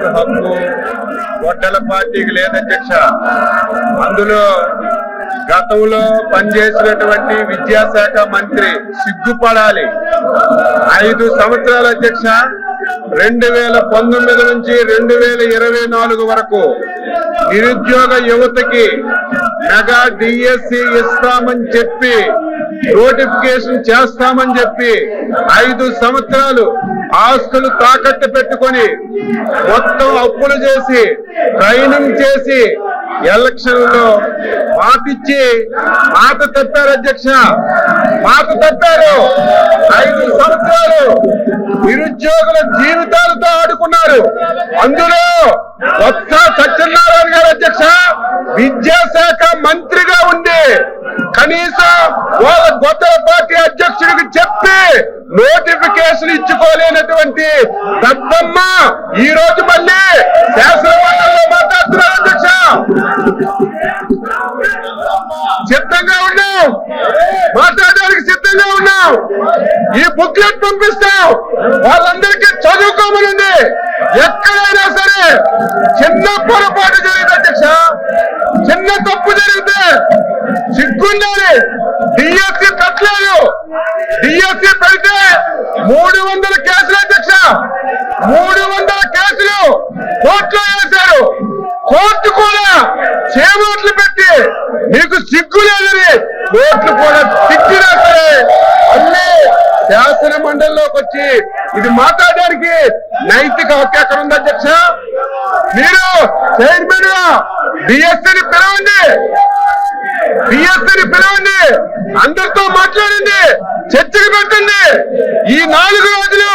Vote హక్కు గొడ్డల పార్టీకి లేదు అధ్యక్ష. అందులో గతంలో పనిచేసినటువంటి విద్యాశాఖ మంత్రి సిగ్గుపడాలి. 5 సంవత్సరాల అధ్యక్ష, 2019 నుంచి 2024 వరకు నిరుద్యోగ యువతకి మెగా డిఎస్సి ఇస్తామని చెప్పి నోటిఫికేషన్ చేస్తామని చెప్పి 5 సంవత్సరాలు ఆస్తులు తాకట్టు పెట్టుకొని మొత్తం అప్పులు చేసి ట్రైనింగ్ చేసి ఎలక్షన్ లో మాటిచ్చి మాట తప్పారు అధ్యక్ష, మాట తప్పారు. 5 సంవత్సరాలు నిరుద్యోగుల జీవితాలతో ఆడుకున్నారు. అందులో కొత్త సత్యనారాయణ గారు అధ్యక్ష విద్యాశాఖ మంత్రిగా ఉండి కనీసం వాళ్ళ గొడ్డల పార్టీ అధ్యక్షుడికి చెప్పి నోటిఫికేషన్ ఇచ్చుకోలేనటువంటి దద్దమ్మ ఈ రోజు మళ్ళీ శాసనమండలిలో మాట్లాడుతున్నారు అధ్యక్ష. సిద్ధంగా ఉన్నాం, మాట్లాడడానికి సిద్ధంగా ఉన్నాం. ఈ బుక్లెట్ పంపిస్తాం, వాళ్ళందరికీ చదువుకోమనుంది. ఎక్కడైనా సరే చిన్న పొరపాటు జరిగింది అధ్యక్ష, చిన్న తప్పు జరిగితే సిగ్గుండాలి. డిఎస్సి కట్టలేదు, డిఎస్సి పెడితే 300 కేసులు అధ్యక్ష, 300 కేసులు కోర్టులో వేశారు. కోర్టు కూడా చేమోట్లు పెట్టి మీకు సిగ్గు లేదని కోర్టు కూడా సిగ్గునా సరే అన్ని శాసన మండలిలోకి వచ్చి ఇది మాట్లాడడానికి నైతిక హక్కు ఎక్కడ ఉంది అధ్యక్ష? మీరు చైర్మన్ గా డిఎస్సిని పిలవండి, డిఎస్సిని పిలవండి, అందరితో మాట్లాడండి, చర్చకు పెట్టండి. ఈ 4 రోజులు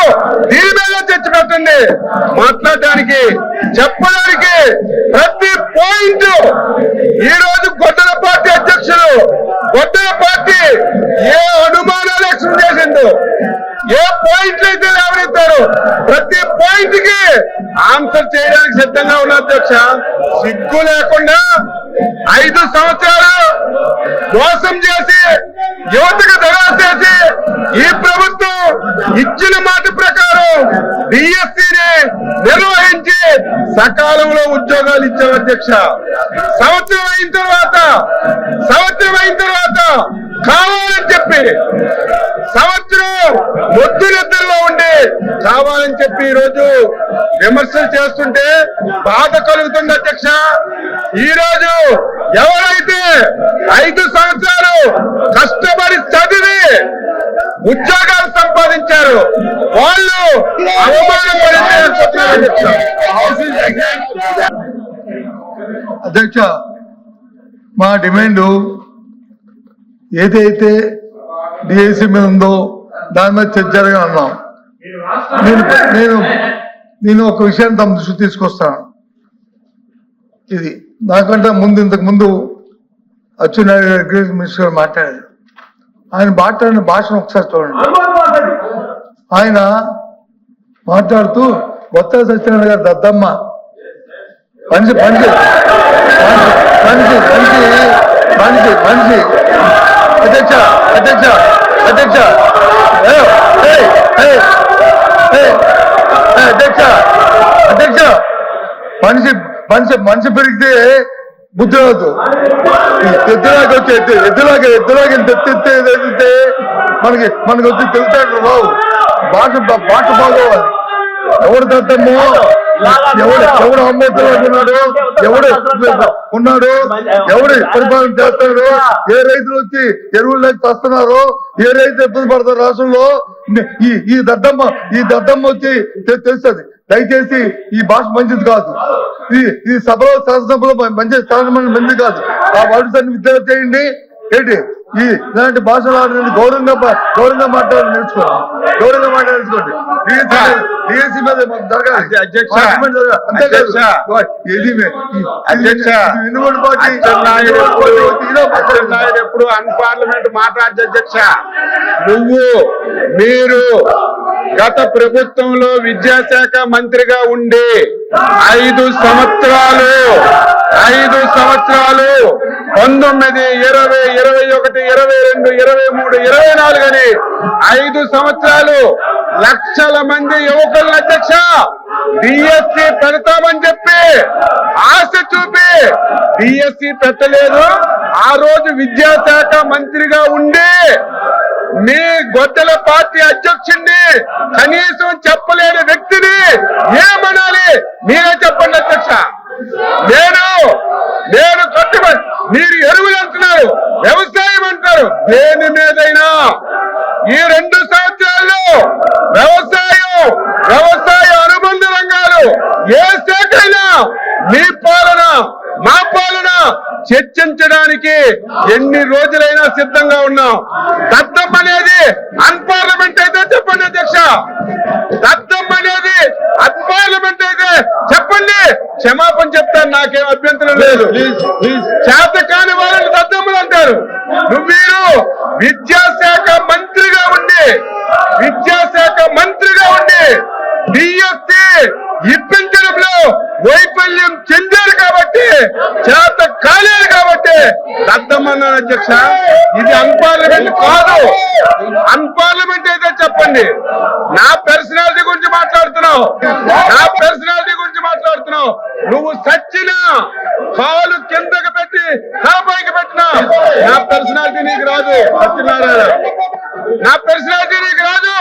దీని మీద చర్చ పెట్టండి. మాట్లాడడానికి చెప్పడానికి ప్రతి పాయింట్ ఈ రోజు గొడ్డల పార్టీ అధ్యక్షులు గొడ్డల పార్టీ ఏ అనుమానాలు ఎక్స్ప్రెస్ చేసిందో, ఏ పాయింట్లు అయితే లేవనెత్తారు ప్రతి పాయింట్ కి ఆన్సర్ చేయడానికి సిద్ధంగా ఉన్న అధ్యక్ష. సిగ్గు లేకుండా 5 సంవత్సరాలు మోసం చేసి యువతకు దగా చేసి ఈ ప్రభుత్వం ఇచ్చిన మాట ప్రకారం డిఎస్సిని నిర్వహించి సకాలంలో ఉద్యోగాలు ఇచ్చారు అధ్యక్ష. సంవత్సరం అయిన తర్వాత కావాలని చెప్పి సంవత్సరం మొద్దు నిద్రలో ఉండి కావాలని చెప్పి ఈ రోజు విమర్శలు చేస్తుంటే బాధ కలుగుతుంది అధ్యక్ష. ఈ రోజు ఎవరైతే 5 సంవత్సరాలు కష్టపడి చదివి ఉద్యోగాలు సంపాదించారు వాళ్ళు అవమానపడిపోతున్నారు అధ్యక్ష. అధ్యక్ష, మా డిమాండ్ ఏదైతే డిఎస్సి మీద ఉందో దాని మీద చర్చ జరగాలని అన్నాం. నేను ఒక విషయాన్ని తమ దృష్టి తీసుకొస్తాను. ఇది నాకంటే ఇంతకు ముందు అచ్చెన్నాయుడు అగ్రికల్చర్ మినిస్టర్ గారు మాట్లాడారు. ఆయన మాట్లాడిన భాషను ఒకసారి చూడండి. ఆయన మాట్లాడుతూ కొత్త సత్యనారాయణ గారు దద్దమ్మ మనిషి మనిషి మనిషి మనిషి మనిషి మనిషి అధ్యక్ష అధ్యక్ష అధ్యక్ష అధ్యక్ష అధ్యక్ష మనిషి మనిషి మనిషి పెరిగితే బుద్ధి రాదు. ఎద్దులాగా వచ్చి ఎద్దులాగా తెచ్చితే మనకి వచ్చి తెలుస్తాడు రావు. భాష బాగోవాలి. ఎవరు దద్దమ్మో, ఎవడు అమ్మవుతున్నాడు, ఎవడు ఉన్నాడు, ఎవడు పరిపాలన చేస్తున్నాడు, ఏ రైతులు వచ్చి ఎరువులు లేక వస్తున్నారు, ఏ రైతు ఇబ్బంది పడతారు రాష్ట్రంలో. ఈ దద్దమ్మ వచ్చి తెలుస్తుంది. దయచేసి ఈ భాష మంచిది కాదు. ఈ సభలో శాసనసభలో మంచిది కాదు. ఆ వర్డ్స్ అన్ని విద్య చేయండి. ఏంటి ఇలాంటి భాషలు ఆడని గౌరవంగా మాట్లాడాలి నేర్చుకోండి. గౌరవంగా మాట్లాడుకోండి. డిఎస్సి మీద జరగాలి. ఎప్పుడు అన్పార్లమెంట్ మాట్లాడదు అధ్యక్ష. మీరు గత ప్రభుత్వంలో విద్యాశాఖ మంత్రిగా ఉండి 5 సంవత్సరాలు 19, 20, 21, 22, 23, 24 అని 5 సంవత్సరాలు లక్షల మంది యువకులను అధ్యక్ష డిఎస్సి పెడతామని చెప్పి ఆశ చూపి డిఎస్సి పెట్టలేదు. ఆ రోజు విద్యాశాఖ మంత్రిగా ఉండి మీ గొడ్డల పార్టీ అధ్యక్షుడిని కనీసం చెప్పలేని వ్యక్తిని ఏమనాలి మీరే చెప్పండి అధ్యక్ష. నేను కట్టుబడి మీరు ఎరువులు అంటున్నారు, వ్యవసాయం అంటారు, దేని మీదైనా ఈ 2 సంవత్సరాల్లో వ్యవసాయ అనుబంధ రంగాలు ఏ శాఖ అయినా మీ పాలన మా పాలన చర్చించడానికి ఎన్ని రోజులైనా సిద్ధంగా ఉన్నాం. దత్తం అనేది అన్పార్లమెంట్ అయితే చెప్పండి అధ్యక్ష, దత్తం అనేది అన్పార్లమెంట్ అయితే చెప్పండి, క్షమాపణ చెప్తాను, నాకేం అభ్యంతరం లేదు. చేత కాని వాళ్ళని దద్దమ్మలు అంటారు. మీరు విద్యాశాఖ మంత్రిగా ఉండి డిఎస్సి ఇప్పించడంలో వైఫల్యం చెందారు కాబట్టి, చేత కాలేదు కాబట్టి దద్దమన్నాను అధ్యక్ష. ఇది అన్పార్లమెంట్ కాదు. అన్పార్లమెంట్ అయితే చెప్పండి. నా పర్సనాలిటీ గురించి మాట్లాడుతున్నావు, నువ్వు సచ్చిన కాలు కిందకి పెట్టి పైకి పెట్టినా నా పర్సనాలిటీ నీకు రాదు. సత్యనారాయణ, నా పర్సనాలిటీ నీకు రాదు.